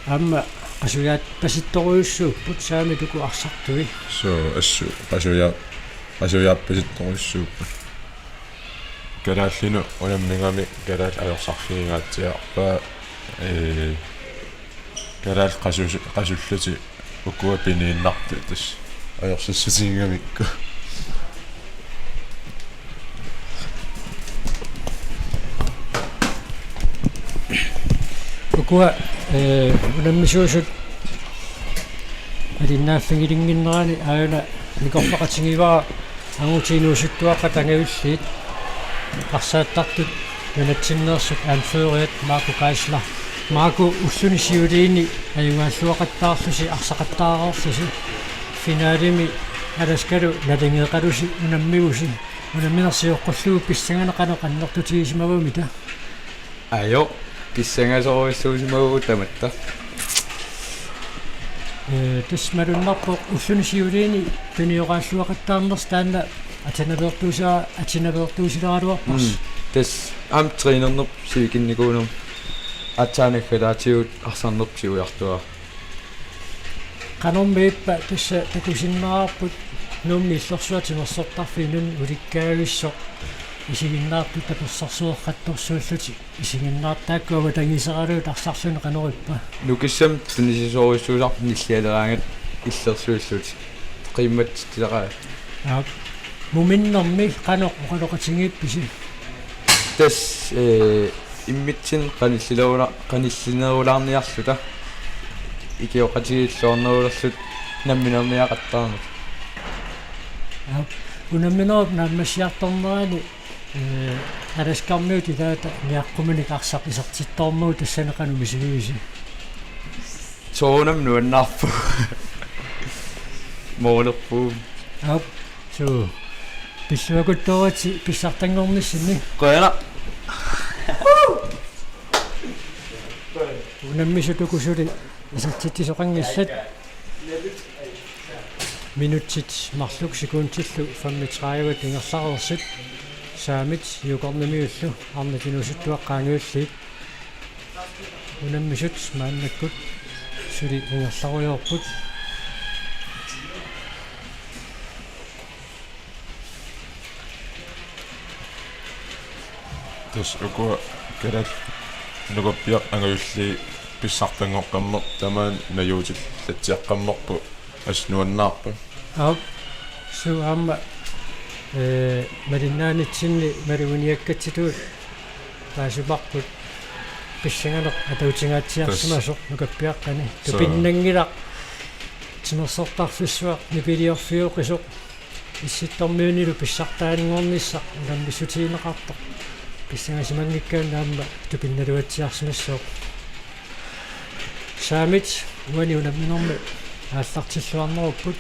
Amma qasuyaat pasittoruissuupput saami tuku arsartui. So assu qasuyaappisittoruissuuppa. Kalaallinu unammingami kalaal ajorsarsinigaatiarpa kalaal qasulluti ukua piniinnartu tas ajorsassutigingamikku. Ukua unammissuusut alinnaaffingilinginnerani aayuna nikorpaqatingivara angutiinuusuttuaqqa tangavilliit qarsaattartut nunatsinneersut aanfeuriat Marco Geisler Marco ulluni siuliini ajungaаллуақаттаарlusi arsaqattaarerlusi finaalimi alaskalu nalingeeqalusi unammigusi unamminersiuqqullugu pissanganeqano qannertutigisimavumita ajo pissangasoruissuusimavuu tamatta тасмалуннарпо уллунисиулиини пиниорааллуақаттаарнерс таанна атинаверtuusилералуарпарс тас амтринернер сивикинникуунер атсаанаггалаатиут арсарнерпсиуяртуа канормииппа тасса такусиннаарпут нумми иллерсуатимерсортарфинун уликкаагиссо исигиннаарту таперсарсуеққатторсууллути исигиннаартааккуага тангисералуут арсарсуни канориппа нукиссам тунисисоруиссуусар ниллиалераангат иллерсуиллути қиммат тилераа муминнэрми қано оқалоқатингипписи тас иммитсин қаниллинерулаарниарлута икиоқатигиллуарнерулерлут намминерниақаттаарнут унамминерп нааммассиарторнерани аласкармиути таата ниаққуманик арсақисартиттормуу тассанеқану мисигивиси соонам нуаннаарпу моолерпу су писсуакутторати писсартангорниссини қояна унаммисутукусули асартиттисоқангиллат минутсит марлук секундтиллу 35 ингерларерсит saamit юкорнамиуллу арнатинусуттуаққаангиуллиит унаммисут мааннаккут сули ингерларуйорпут тас уку калал нугоппиақ ангавилли писсартангоққаммер тамаан наюутил латсиаққаммерпу аснуаннаарпа су аама мариннаанитсинни маруниаккатситуут таасупарпут писсангалеқ атаутингаатсиарсимасоқ нукаппиаққани тупиннангилақ тимерсортарфиссуақ нипилиорфиоқисоқ исситтормиунилу писсартаанингорниссақ уламмиссутиинеқартоқ писсангасимангиккаан наамма тупинналуатсиарсимассоқ saamit уани унамминорми ааллартиллуарнеруппут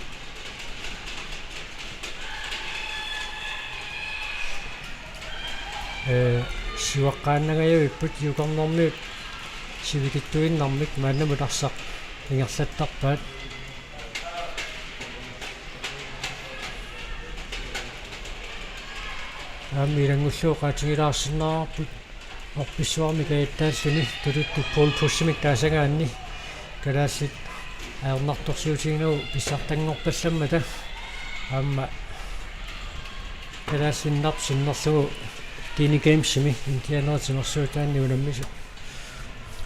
сиваққааннагаюиппут юкорнэрмиут сивикиттуиннармик мааннамут арсақ ингерлаттарпаат аммилангуллуоқаатигилаарсинаарпут орписсуарми каиттаассуни тулутту пол пуссимик таасагаанни калаассит аернарторсуутигинау писсартангорпалламмата аама калаассиннарп синнерлугу тини геймсими интианератимерсуутаанни унаммису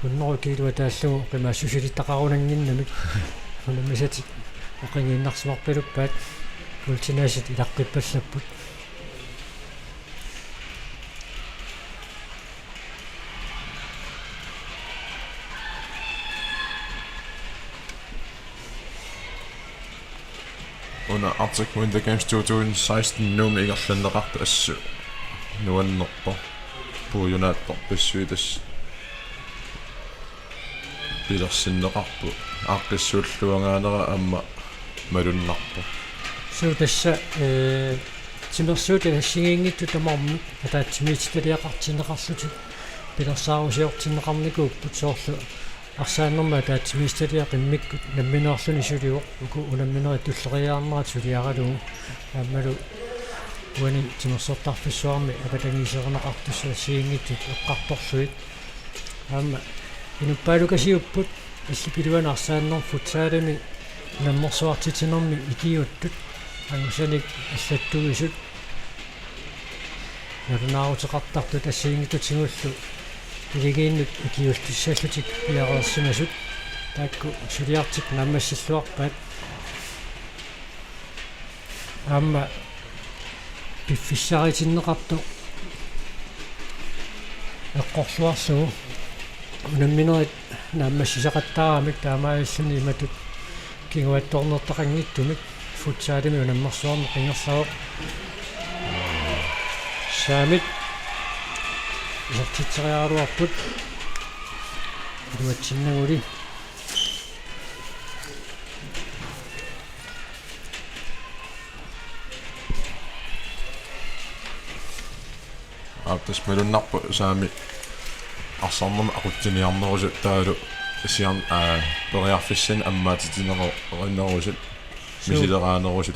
уннеру килуа тааллугу қимаассусилиттақарунангиннамик унаммисати оқингииннарсимарпилуппаат мультинасит илаққиппаллаппут Under Arctic Winter Games 2016 num igerlanneqartu assu nuannerpo puujunaattor pissuitas pilersinneqarpu aaqissuulluangaanera amma malunnarpo сутасса тимерсуут ассигингитту тамарми атаатсимиититалиақартинеқарлути пилерсаарусиортиннеқарникууппут соорлу арсааннэрма таатсимисталиақиммиккут намминерлуни сулиуоқ уку унамминери туллериаарнерат сулиаралугу ааммалу уани тимерсортарфиссуарми апатангисернеқартуссаа сиингиттут эққарторлуит аама инуппаалукасиуппут иллипилуан арсааннер футсаалами намморсуартитинерми икиуттут ангусаник аллаттуисут нарунаарутеқартартут ассиингитутингуллу илигииннут икиултиссаллутик пиареерсимасут таакку сулиартик наммассиллуарпаат аама пиффиссаритиннеқарто эққорсуарсугу унамминерит нааммассисақаттаарамик таамааллуни иматут кингуатторнертақангиттумик футсаалими унаммерсуарне қингерсаоқ саамит исертитсериаруарпут дуатсиннагули аптас мелуннарпу саами арсарнерми aquттиниарнерусут таалу сиан периарфиссин аммаатитинерериннерусут мисилераанерусут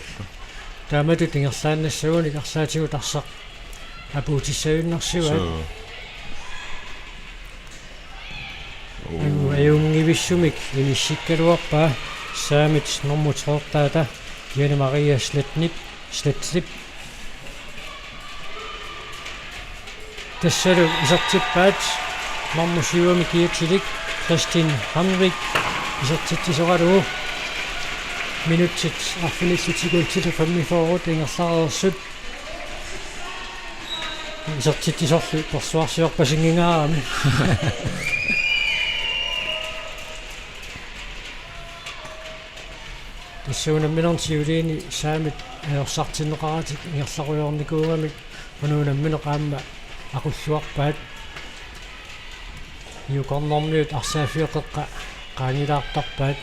таамату тингерлааннассагуни карсаатигу тарсақ апуутиссагиннарсуа аюнгивиссумик иниссиккалуарпаа саамит нормутеортаата Jane Maria Sletlip тассалу исертиппаат нормусиуами киатсилик Christine Hamrik исертитсисоқалугу минутсит арфинissutигултилу фаммифоорут ингерлаарерсут исертитсисорлу персуарсиорпасингингаарами тассуунамминернсиулиини саамит аерсартиннеқаратик ингерларуйорникуугамик пануунамминеқаама aqulluarpaat юкорнэрниут арсаафиоқеққа qaangilaartarpaat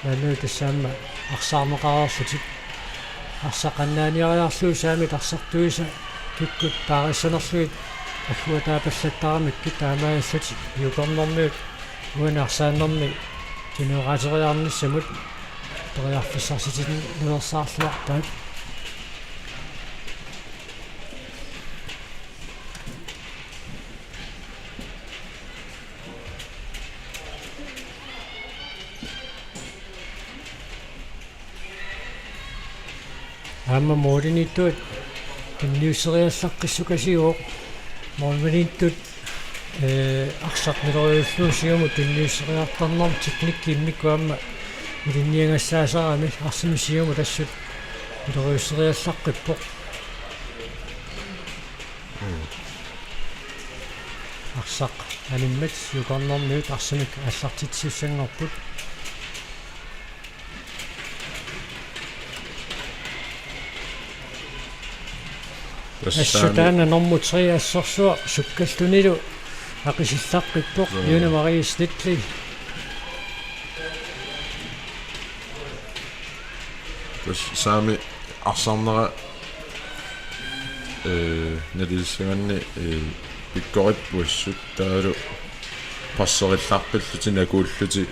нану тассаама арсаарнеқарерлутик арсақаннааниариарлуу саамит арсартуиса киккут таариссанерлуит аггуатаапаллаттарамикки таамааллути юкорнэрниут уана арсааннэрни тинугаатериарниссамут периарфиссарситин нуерсаарлуарпаат аама мооринитуут тинниуссериаллаққиссукасиоо мооринитуут арсартнилориуллуусиуму тинниуссериартарнерм техникки иммиккуамма илинниангассаасарами арсимисиуму тассут илориуссериаллаққиппоқ арсақ аниммат юкорнэрниут арсимик аллартитсиуссангорпут ассутаана нормутри ассорсуа суккаллунилу ақисиллаққиппоқ Jane Maria Sletlip саами арсарнера налилсиганни пиккорит буссут таалу пассериллаарпиллутинакууллути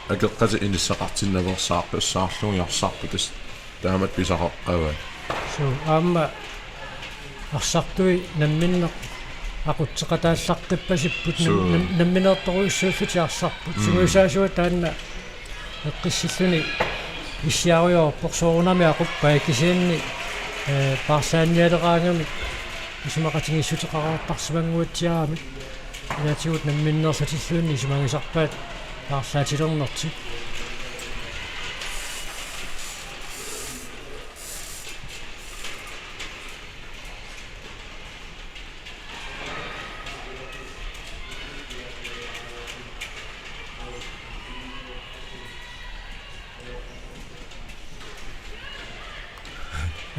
акеққати иниссақартиннаверсаарпассаарлугиарсаарпу тас таамат писақаққава су аама арсартуи намминнеқ aqutseqataallaqqippasipпут намминерторуиссууффути арсарпут сугусаасуа таанна эққиссиллуни иссиаруйорпорсуурунами aquppaa кисиинни парсааниалераангами исумақатингиссутеқараартарсимангуатсиарамик иатигут намминнерсатиллуунни исумагисарпаат парсаатилернерти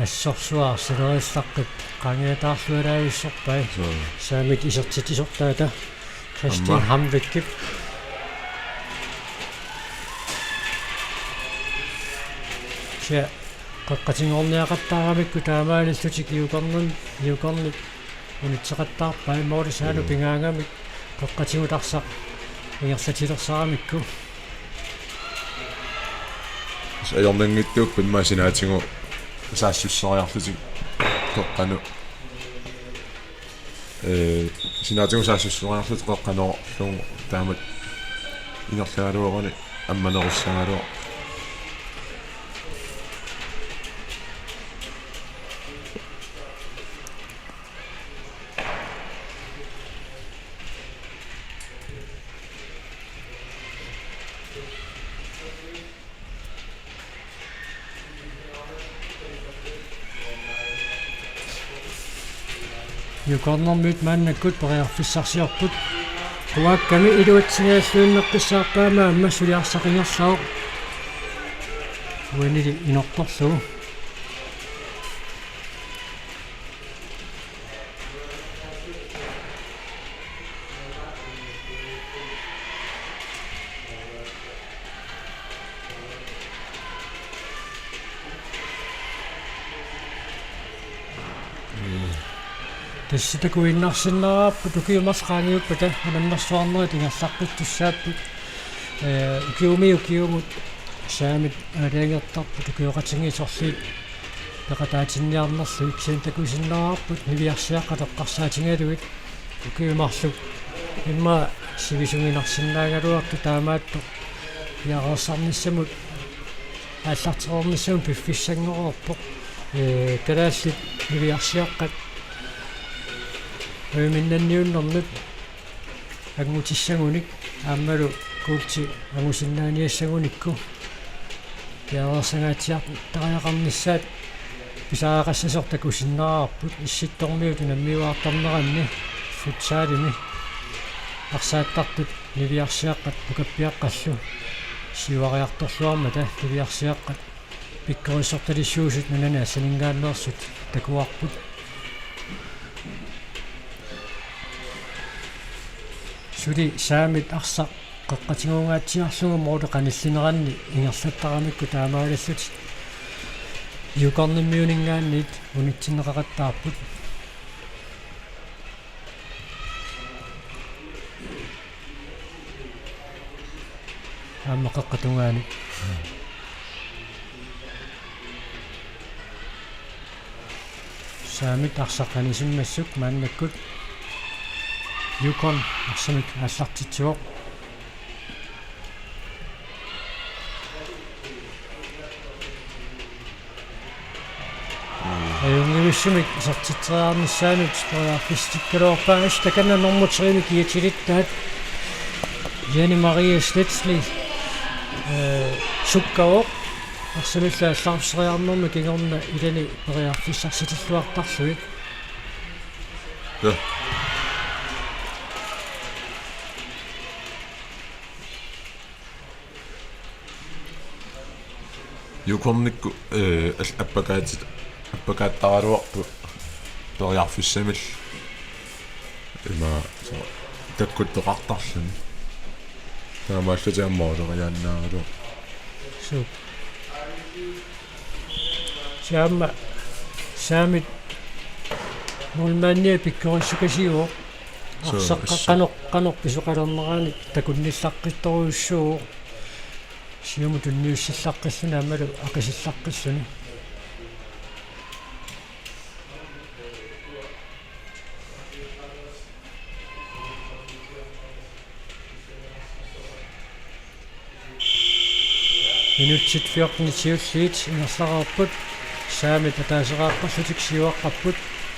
ассорсуар синериллаққип qaangiataarlualaagissorpai saamik isertitisortaata Christine Hamrik ся qaqqatingorniaqattaaramikku taamaalillutik iukornit unitseqattaarpai moorисаану pingaangamik qaqqatingutarsaq ингерлатилерсарамикку аёрнангиттууп пиммаасинаатингу саассуссариарлутик тоққану синаатигусаассуссуаарлут қеққаноорлугу таамат ингерлааруорани амманерусsangaluа юкорнэрмит мааннаккут периарфиссарсиарпут куакками илуатсигааллуиннеққиссаарпаама аммассулиарсақингерлау уанили инорторлугу тасситакуиннарсиннараппу тукиумарсqaangiupпата ананнэрсуарнери тингерларпуттуссааппут укиумут саамит алаангертарпу тукиоқатингисорлиит пеқатаатинниарнерлу иксиан такуисиннараппут нивиарсиаққатеққарсаатингалуит укиумарлук имма сивисунгинарсиннаагалуарту таамаатту яарсарниссамут аллартерорниссаму пиффиссангорорпоқ калааллит нивиарсиаққат миннанниуннэрнут агмутиссагуник ааммалу куутси агусиннааниассагуникку яарсагаатиар тариақарниссаат писаагаассасортак усиннаарарпут исситтормиут наммиуаартарнеранни футсаалими арсааттартут нивиарсиаққат пукаппиаққаллу сивариарторлуармата нивиарсиаққат пиккорисорталиссуусут нанана ассанингааллуарсут такуарпут сули саамит арсақ қеққатингуунгаатсиарлугу мооле қаниллинеранни ингерлаттарамикку таамаалассут юкорниммиунингааннит унитсинеқақаттаарпут аама қеққатунгаани саамит арсаққанисиммассук мааннаккут юкон арсамик аллартитсуоқ аюнгивиссимик сартитсеаарниссаанут спояарфистиккалуорпаагас таканна нормутеримик иатилиттаат Jenny Marie Slitsley суккаоқ арсамилла аллаарсериарнэрми кингорна илани периарфиссарситиллуартарлуит юкорникку аппакааттаруарпу периарфиссамил има таккуттеқартарлуни таамааллутиаммоолериааннаару суп саамит мулманниа пиккориссукасиуоқ арсаққанеқ писоқалернераани такунниллаққитторуйуссуу сиуму тунниуссиллаққиллуна амалу ақисиллаққиллуни минутсит 14-сиуллиит ингерлараарпут саамит атаасерааққарлутик сиуаққарпут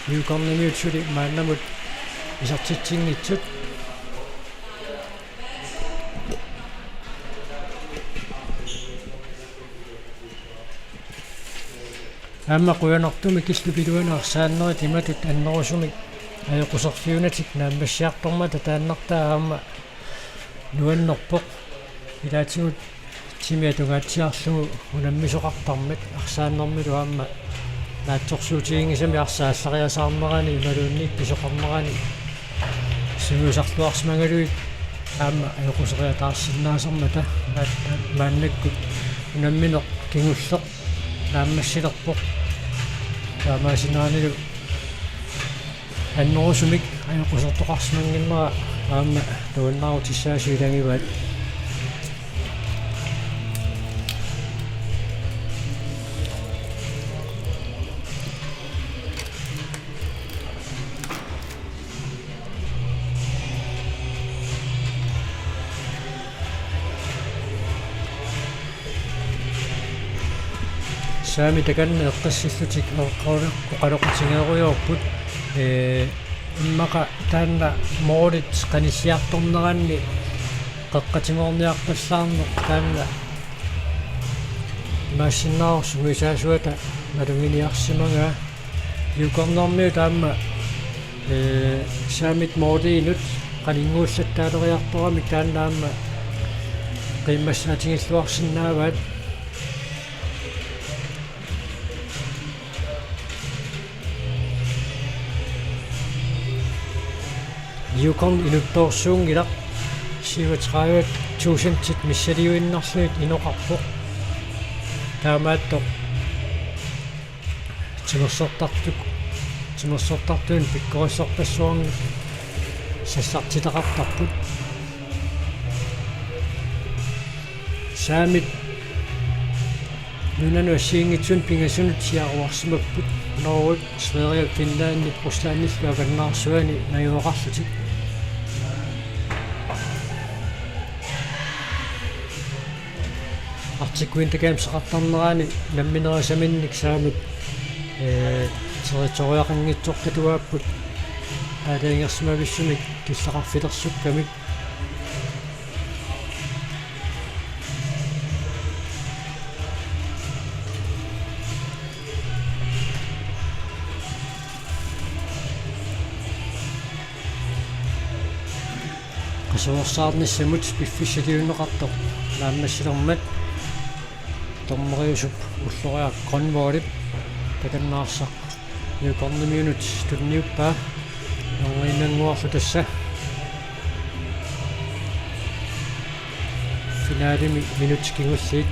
юкорнимиут сули мааннамут исартитсингитсут аама куянартуми киллу пилуанаарсааннерит иматут аннерусумик аёқусерфиунатик нааммассиартормата тааннартаа аама нуаннерпоқ илаатигут тимиатугаатсиарлугу унаммисоқартармат арсааннэрмилу аама наатсорсуутигингисами арсааллариасаарнерани ималуунник писоқарнерани симиусарлуарсмангалуит аама аёқусериатаарсиннаасермата мааннаккут унамминеқ кингуллеқ нааммассилерпоқ таамаасинаанилу аннерусумик аёқусертоқарсмангиннера аама туаннаарутиссаасуилангиваат saami takanna eqqassillutик qoqaloqatigeeruyorput immaqa taanna moolit qanissiartorneranni qaqqatingorniarpallaarneq taanna maassinnaarsugu isaasuata malunginiarsimanga yukornormiu taamma saamit moodiinut qaninguullattaaleriartorami taannaamma qimmassaatigiluarsinnaavaat yukon inuttorsuungilaq 37.000 missaliuinnersluit inoqarpoq taamaattoq timersortartuun pikkorissorpassuarni sassartilaqartarput saamit nunanu assiingitsun pingasunut siaruarsimapput Norge, Sverige, Finland, Rusland, Kannaarsuani najuaqarlutik artikuin takaamsaqartarneraani namminerasaminnik saamit territoriaqanngitsoqqatuaapput aalaingersumavissumik killaqarfilersukkамик qasuorsaarnissamut piffissaliunneqartoq naammassilermat tormeriusup ulloriaq qonvoolip takannaarsaq yukornimiunut tunniuppaa nonginnanguarlu tassa finaalimi minutskingulliit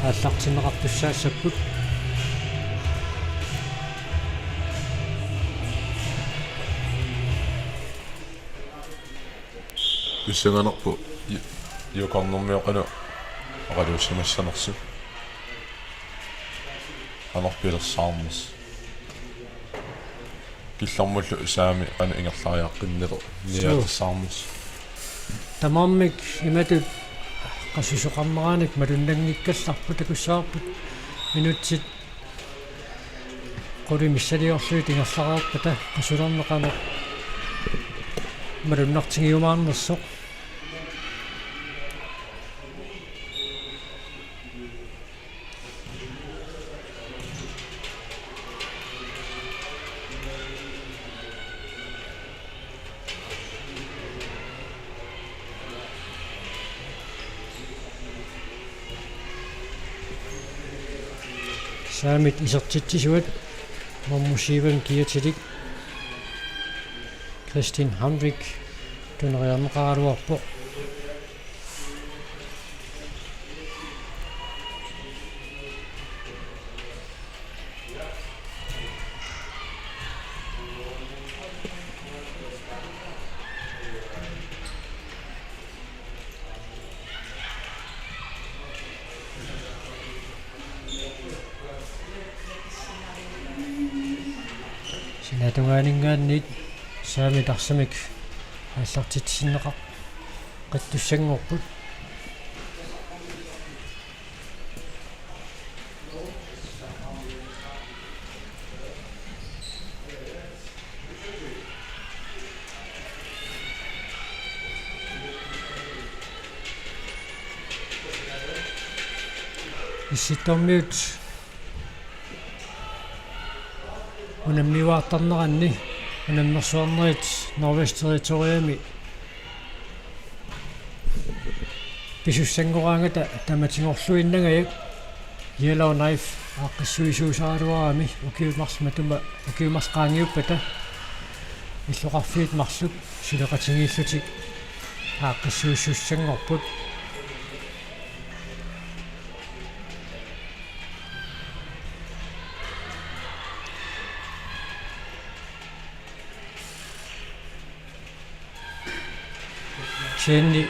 ааллартинеқартуссаассаппут уссаганерпу юкорнэрмиоқану оқалууссимассанерсу анерпилерсаарнис киллармуллу усаами қана ингерлариаққиннеқо ниатассаарнис тамаммик иматут qassusoqarneraanik malunnaggikkallarpu takussаарput minutsit quli missaliorluit ingerlaraarpata qasularneqano malunnartigiumaarnersoq saamit isertitsisuat mormusiivan kiatilik Kristin Hamvik tuneriarneqaaluarpoq sinatungaaningaannik saamitarsamik аллартитсиннеқар qattussangorput issittormiut unammiuartarneranni unammersuarnerit Norwest-territoriami pisussangoraangata tamatingorluinnagajak yellow knife aqqissuisuusaaluarami ukiumarsmatuma ukiumarsqaangiuppata illoqarfiit marsuk sileqatingiillutik aqqissuissussangorput Jenny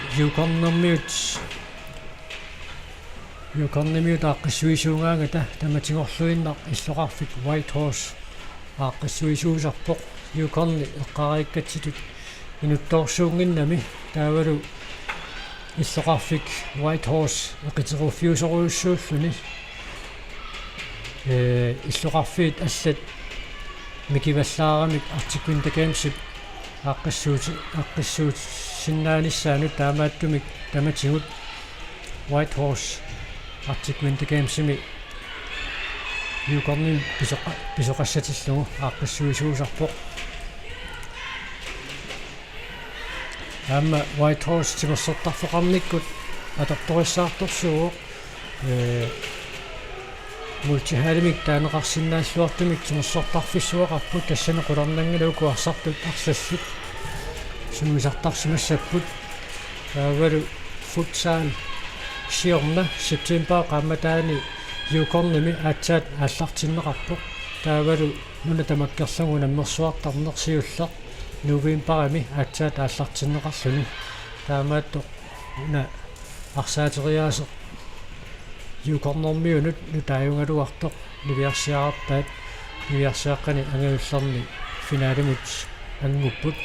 yukornimiut aqqissuisuungaangata tamatingorluinnar illoqarfik White Horse aqqissuisuusarpoq yukorni eqqariikkatsitut inuttorsuunginnami taavalu illoqarfik White Horse eqitirufiusoruussuulluni иллоқарфиит ассат микиваллаарамик артиквин такаамсип аққиссуут синнаанissaanu таамааттумик таматигут White Horse артиквин такаамсими юкорнин писоқассатиллугу аққиссуисуусарпоқ амма White Horse тимерсортарфоқарниккут атарториссаарторсуо мультихалимик таанеқарсинааллуартумик тимерсортарфиссуақарпут тассана қуларнангалуку арсартут арсаллут сумисартарсимассаппут таавалу футсаал сиорна септембер қамматаани юкорними аатсаат ааллартиннеқарпоқ таавалу нуна тамаккерлагу наммерсуартарнерсиуллеқ новембарами аатсаат ааллартиннеқарлуни таамаатто уна арсаатериаасеқ юкорнэрмиунут нутааюнгалуартоқ нивиарсиараппаат нивиарсиаққани ангавиллэрни финаалимут ангуппут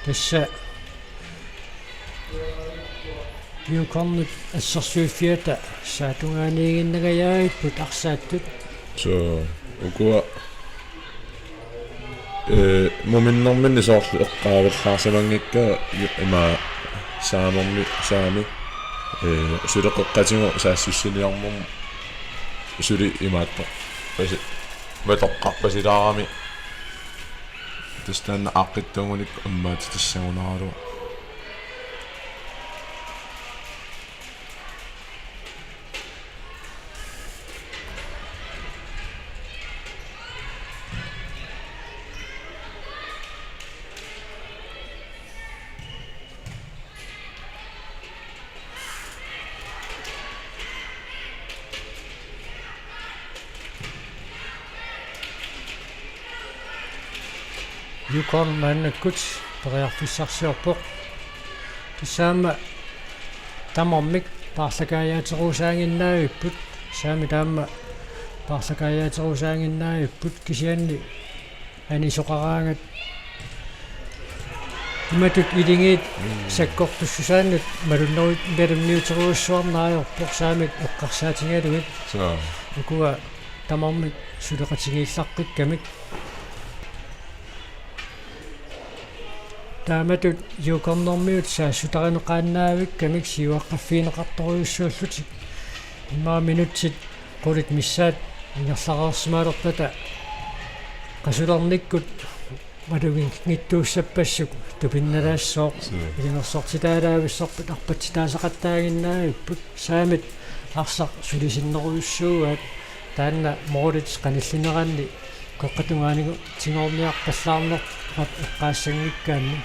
тасса юкорнут ассерсуиффиата саатунгаанигиннагаяаппут арсааттут så ukua моминнэрминни соорлу эққааваллаарсамангикка има saami сулеққатингу саассуссилиармум сули имаатто паси матоққарпасилаарами тастаанна ааққиттунгуник аммаат тассагунааралу юкорн маннаккут периарфиссарсиорпоқ тисаама тамармик паарлакаяатерусаангиннаавиппут саами таама паарлакаяатерусаангиннаавиппут кисианни анисоқараангат иматут илингиит саккортуссусааннут малуннерит беримниутеруссуарнаajorpoq saamit эққарсаатингалугит så укуа тамармик сулеқатигииллаққиккамик тааматут юкорнэрмиут саассутаринеқааннаавиккамик сиуаққаффиинеқарторуйуссууллутик имаа минутсит qulит миссаат ингерлақарсимаалерпата qasулерниккут малугин ниттууссаппассук тупинналаассоо илинерсортитаалаависсорпут арпатситаасақаттаагиннаавиппут саамит арсақ сулисиннеруйуссууаат таанна моорит каниллинераанни коққатунгаанигу тингоорниарпаллаарнер эққаассангиккаанни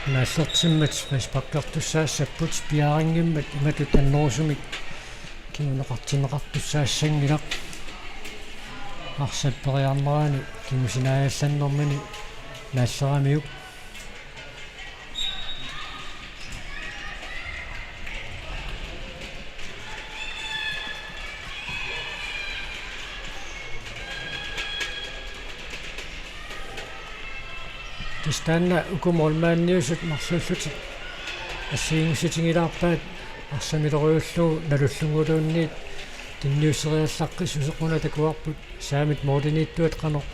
нассертиммат паккартуссаассаппут пиарингиммат имату таннерусумик кимунеқартинеқартуссаассангилақ арсаппериарнерани кимусинаалланнэрмани нааллерамиук тистанна укумолмаанниусут марлуллути ассиингуситингилаарпаат арсамилеруйуллуу налуллунгулуунниит тинниуссериаллаққи сусеқуна такуарпут саамит моодинииттуат қанер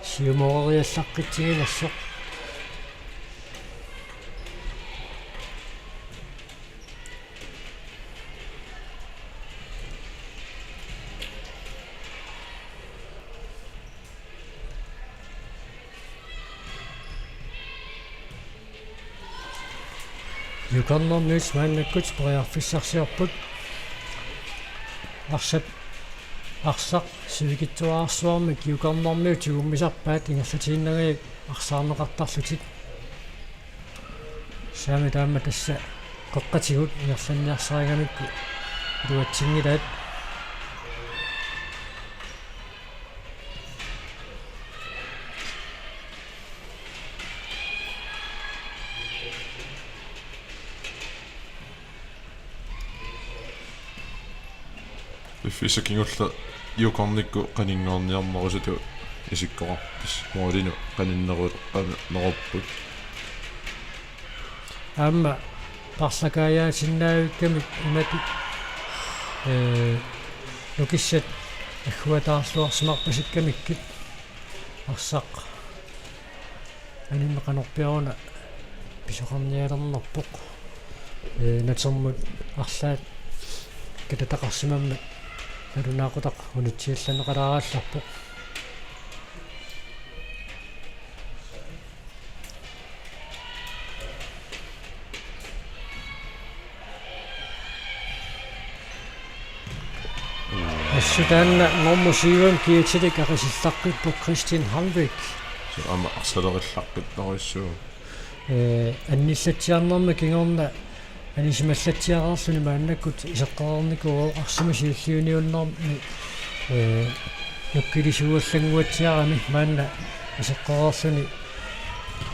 сиумоориаллаққитсигилерсоқ юкорнэрмиус мааннаккут периарфиссарсиорпут арсақ сивигитсуаарсуармик юкорнэрмиут тигуммисарпаат ингерлатииннагиик арсаарнеқартарлутик саами таама тасса qoqqatigut inersanniarsaraagamikku luatsingilaat исакингулла иукорникку канингорниарнерусуту исиккоқарпис моолину каниннерут неруппут аама парлакаяасиннаавиккамик имати нукиссат аггуатаарлуарсимарпасиккамиккит арсақ аниммеқанорпиаруна писоқарниалернерпоқ натермут арлаат кататақарсимаммат налунаақутақ унутсиалланеқалаараалларпоқ ассутаанна нормусиивам киатилик ақисиллаққиппо Кристиан Халвик ама арсалериллаққиттаруиссуу анниллатсиарнерма кингорна анисималлатсиараарсуни мааннаккут исеққарарникуу арсима сиуллиуниуннэрми нуккилисуаллангуатсиарами маанна исеққараарсуни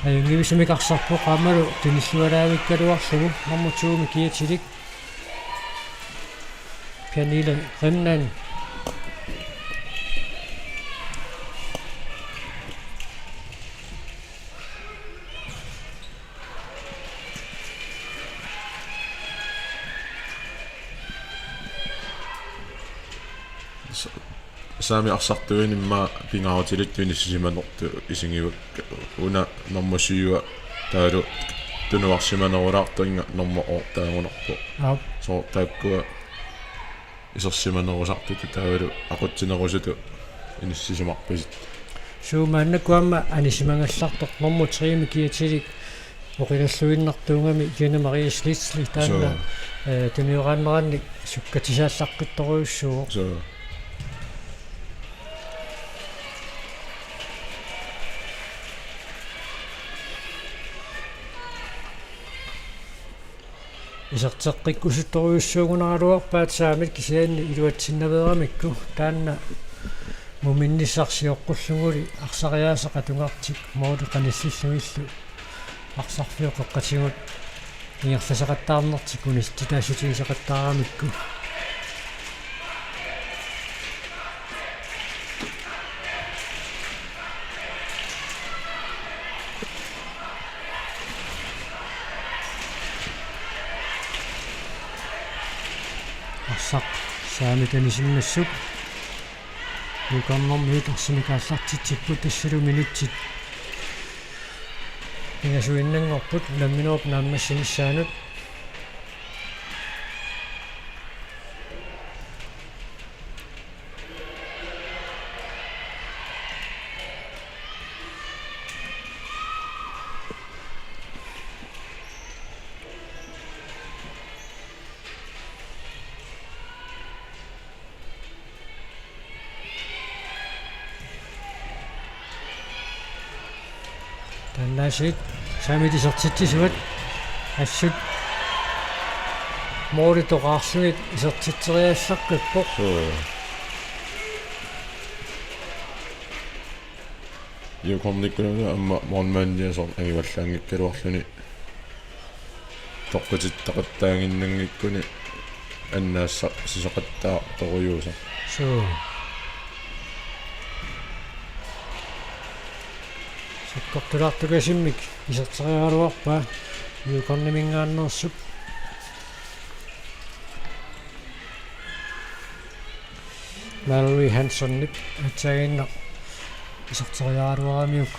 аюнгивисумикарсарпо qaamalu туниллуалаавиккалуарлугу нормутууми киатилик пианилан ремнан саами арсартуинимма пингаарутилиттуини сисиманерту исингивак уна нормусиуа таалу тунуарсиманерулаартуинга нормо ортаагунарпо аа со тааккуа исерсиманерусартуту таалу aqutsinерусуту иниссисимарпасит суумааннакуамма анисимангаллартоқ нормутриими киатилик оқилаллуиннартуунгами Jenne Marie Schlitzli таанна туниорааннеранник суккатисааллаққитторуйуссуу so исертеққиккусутторуйуссуугунаралуарпаат саамит кисианни илуатсиннаверамикку таанна муминнissarsiоққуллугули арсариаасеқа тунгартик мооли қаниссиллуиллу арсарфиоқеққатигут ингерласеқаттаарнертик униститаасутигисеқаттаарамикку арсақ саамитанисимнассук юканнэрмиут арсимикааллартитсиппут тассалу минутсит ингасуиннангорпут намминерп нааммассинissаанут таннаасит самитисертитсисуат ассут мооритоқарсугит исертитсериаллаққиппоқ so иукорниккуна амма моонмаанниасор агиваллаангиккалуарлуни тоққутиттақаттаагиннангиккуни аннаасса сисоқаттаа торуйууса суу саккортулаартукасиммик исертериалуарпаа юукорнимингааннерсуп Mallory Hanson-нип атсаагиннақ исертериалуарамиук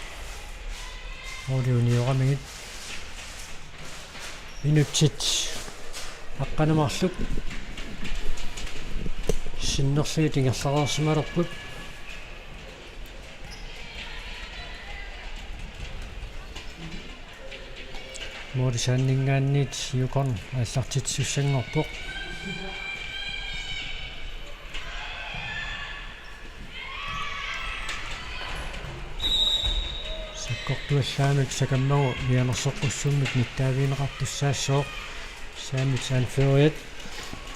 оодиуниорамигит инутсит аққанамарлук синнерсуи тингерлараарсималерпут морисааннингаанниит юкон аллартитсуссангорпоқ саккортуаллаамик сакаммагу вианерсоққуссууммик ниттаавиинеқартуссаассоо saamit anføriat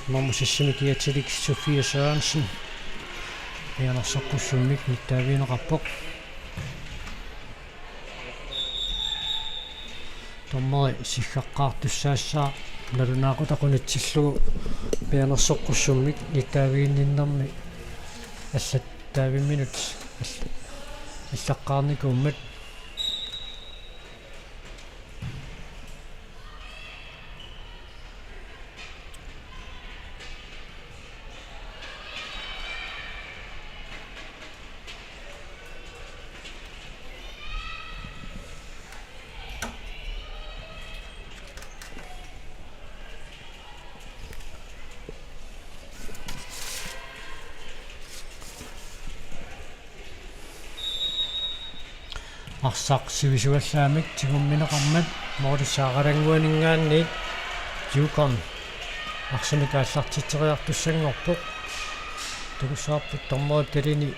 normusissimik Sofia Sørensen pianersoqqussummik nittaaviineqarpoq tommeri sillaqqaartussaassaa nalunaaqutaqunitsillugu pianersoqqussummik nittaaviinninnermi аллат 5 минут аллаққарникууммат арсақсивисуаллаамик тигумминеқармат моорисаагалангуанингаанни юкон арсамик ааллартитсериартуссангорпоқ тугусаарпут тормоот талини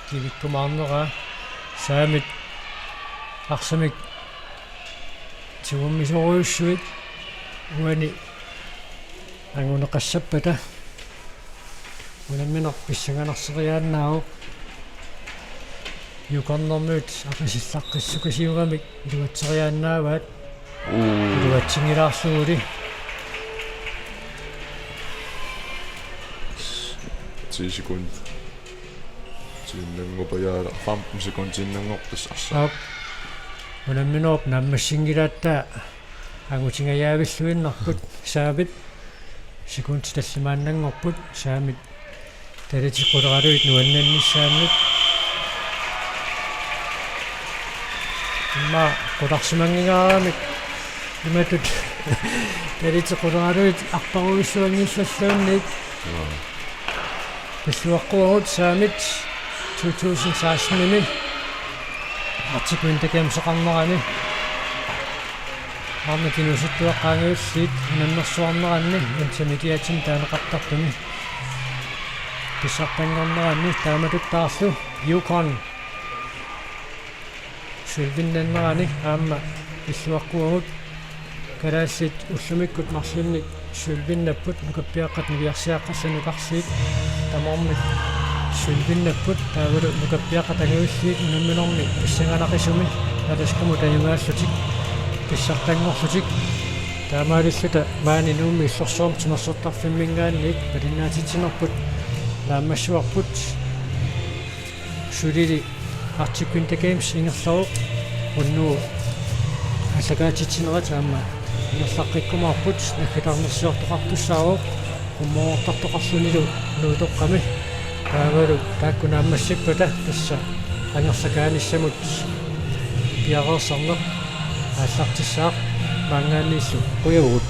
кивиккумаарнера саамит арсамик тигуммисоруйуссуит уани ангунеқассаппата унамминер писсаганарсериааннаау юконнэрмут апасиллаққиссукасиугамик илуатсериааннааваат илуатсингилаарсуули 10 sekund тиннангупаяала 15 sekund тиннангортас арса ап унамминооп наммассингилааттаа агутингаявиллуиннарпут саабит секунд таллимааннангорпут саамит талатиқулералуит нуаннанниссаамит ма қуларсимангигаарамик иматут талатиқулералуит арпаруиссуангиллаллуунник писсуаққуарут саамит 2016-ними артикуинтакиамсеқарнерани арнакинусуттуаққаангиуллит наннерсуарнеранни инсамикиатин таанеқартартуми писсартангорнеранни тааматуттаарлу юкон сулвиннаннерани аама писсуаққуарут калаассит уллумиккут марсинник сулвиннаппут нукаппиаққат нивиарсиаққассанукарсиит тамормик сулвиннаппут таавалу нукаппиаққат ангиуллиит унамминорми писсангалақисуми аласкуму таюгааллутик писсартангорлутик таамаалиллута маани нууми иллорсуум тимерсортарфиммингаанник палинаатитинерпут наамассуарпут сулили артикуинтакаимс ингерлару уннуу аллагаатитинера таама ингерлаққиккумаарпут наккатарнерсиортоқартуссаароо уммоортартоқарлунилу нуутоққами таавалу тааккунааммассиппата тасса ангерлакааниссамут пиареерсарнер ааллартиссаақ маангааннииллу куягуут